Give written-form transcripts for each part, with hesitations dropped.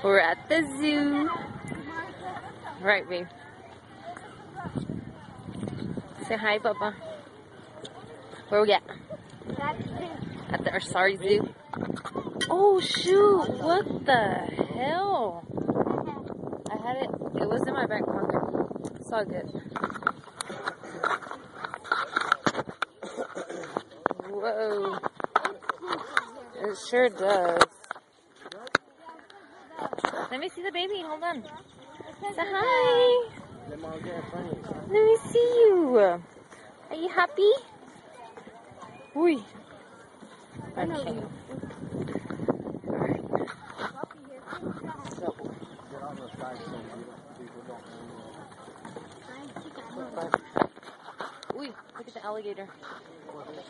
We're at the zoo. Right, babe. Say hi, Papa. Where we at? At the Sorry Zoo. Oh shoot! What the hell? I had it. It was in my back pocket. It's all good. Whoa! It sure does. Let me see the baby. Hold on. Say hi. Let me see you. Are you happy? Uy. Okay. Uy, look at the alligator.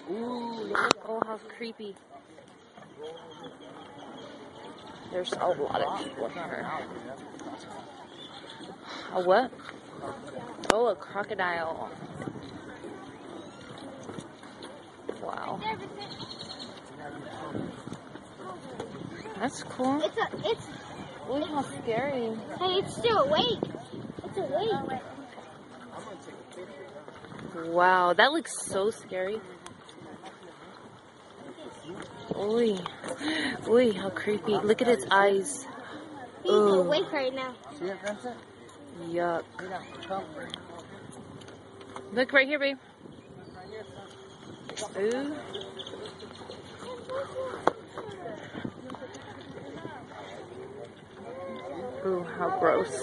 Ooh, oh, how creepy. There's a lot of people here. A what? Oh, a crocodile. Wow. That's cool. Ooh, how scary. Hey, it's still awake. It's awake. Wow, that looks so scary. Oy. Oy, how creepy. Look at its eyes. He's awake right now. Yuck. Look right here, babe. Ooh. Ooh, how gross.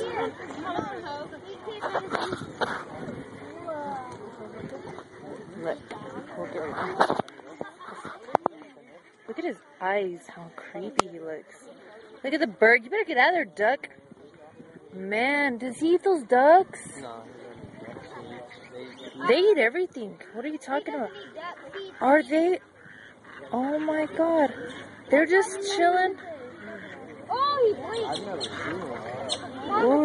Look at his eyes, how creepy he looks. Look at the bird. You better get out of there, duck. Man, does he eat those ducks? No. They eat everything. What are you talking about? Are they? Oh my god. They're just chilling. I've never seen one.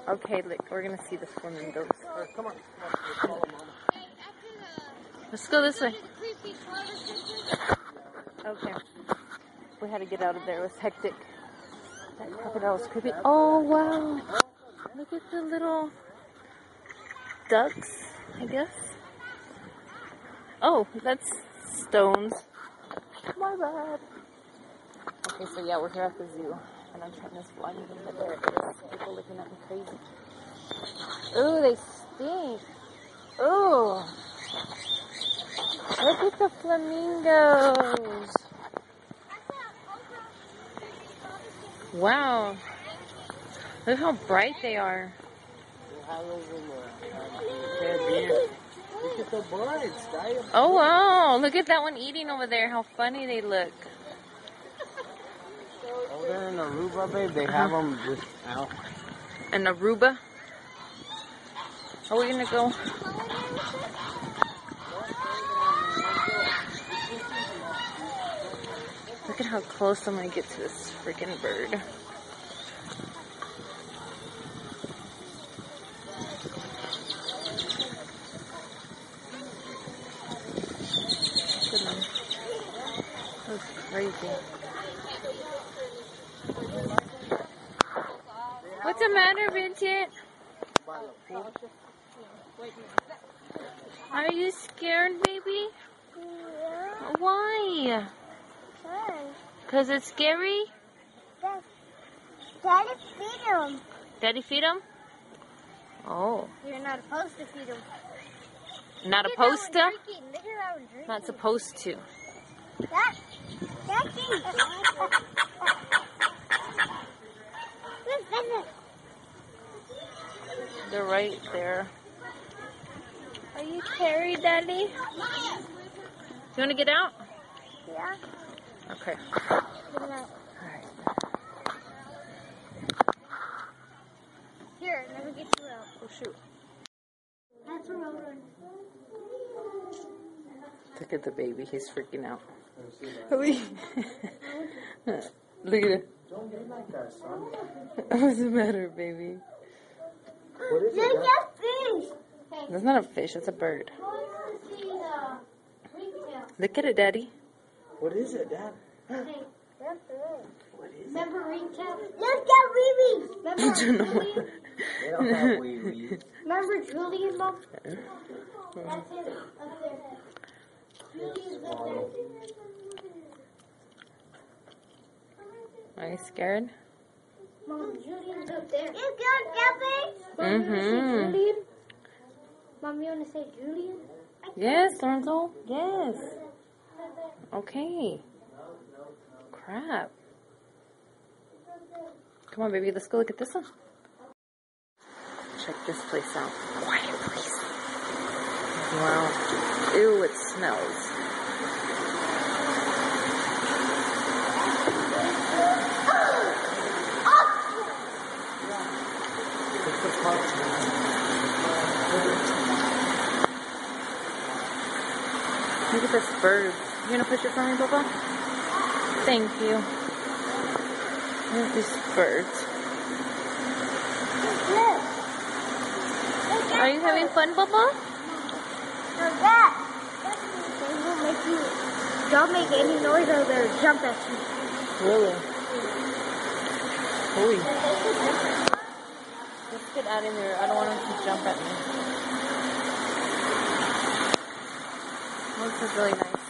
Okay, look, we're gonna see the flamingos. Come on. Let's go this way. Okay. We had to get out of there. It was hectic. That crocodile was creepy. Oh, wow. Look at the little ducks, I guess. Oh, that's stones. My bad. Okay, so yeah, we're here at the zoo. And I'm trying to vlog it, but there it is. People looking at me crazy. Ooh, they stink. Ooh. Look at the flamingos. Wow. Look how bright they are. Look at the birds. Oh, wow. Look at that one eating over there. How funny they look. Over there in Aruba, babe, they have them just out. In Aruba? Are we going to go? Look at how close I'm going to get to this freaking bird. That's crazy. What's the matter, Vincent? Are you scared, baby? Yeah. Why? Why? Because it's scary? Daddy, feed him. Daddy feed him? Oh. You're not supposed to feed him. Not opposed to? Look at that one drinking. Not supposed to. They're right there. Are you carried, Daddy? You want to get out? Yeah. Okay. Good night. Alright. Here, let me get you out. Oh, shoot. That's a road. Look at the baby. He's freaking out. Look at it. Don't be like that, son. What's the matter, baby? What is it? Look at fish. That's not a fish. It's a bird. I want to see the Look at it, Daddy. What is it, Dad? Hey, that's good. What is it? Remember recap? Let's get Wee-Wee. I don't know. Julian? They don't have wee-wee. Remember Julian, Mom? That's him up there. Julian's up there. Are you scared? Mom, Julian's up there. You got Gabby? Mom, you wanna say Mm-hmm. Julian? Mom, you wanna say Julian? Yes, Lorenzo. Yes. Okay. Crap. Come on, baby. Let's go look at this one. Check this place out. Quiet, please. Wow. Ew, it smells. Look at this bird. You gonna push it for me, Papa? Thank you. Look at these birds. Are you having fun, Papa? They will make you don't make any noise or they'll jump at you. Really? Holy. Let's get out of here. I don't want them to jump at me. This is really nice.